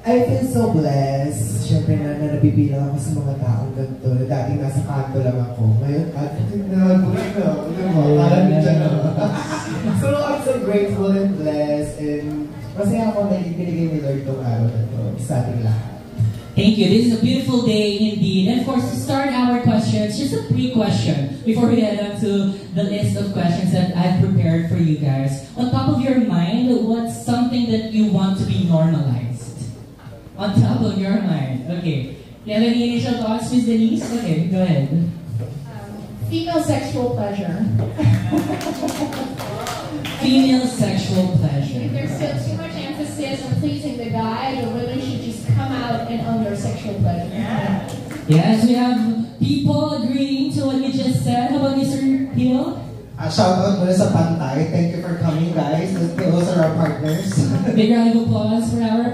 I feel so blessed. Siyempre na nabibilang ako sa mga taong ganito. Dating nasa kanto lang ako. Ngayon, So, I'm so grateful and blessed. And masaya ako na ibinigay ni Lord tong araw na to sa ating lahat. Thank you. This is a beautiful day indeed. And of course, to start our questions, just a pre-question before we head on to the list of questions that I've prepared for you guys. On top of your mind, what's something that you want to be normalized? On top of your mind. Okay. Do you have any initial thoughts, Ms. Denise? Okay, go ahead. Female sexual pleasure. Female sexual pleasure. If there's still too much emphasis on pleasing the guy, the women should just come out and own their sexual pleasure. Yes, we have people agreeing to what you just said. How about Mr. Hill? Shout out muna sa Pantay. Thank you for coming, guys. Those are our partners. Big round of applause for our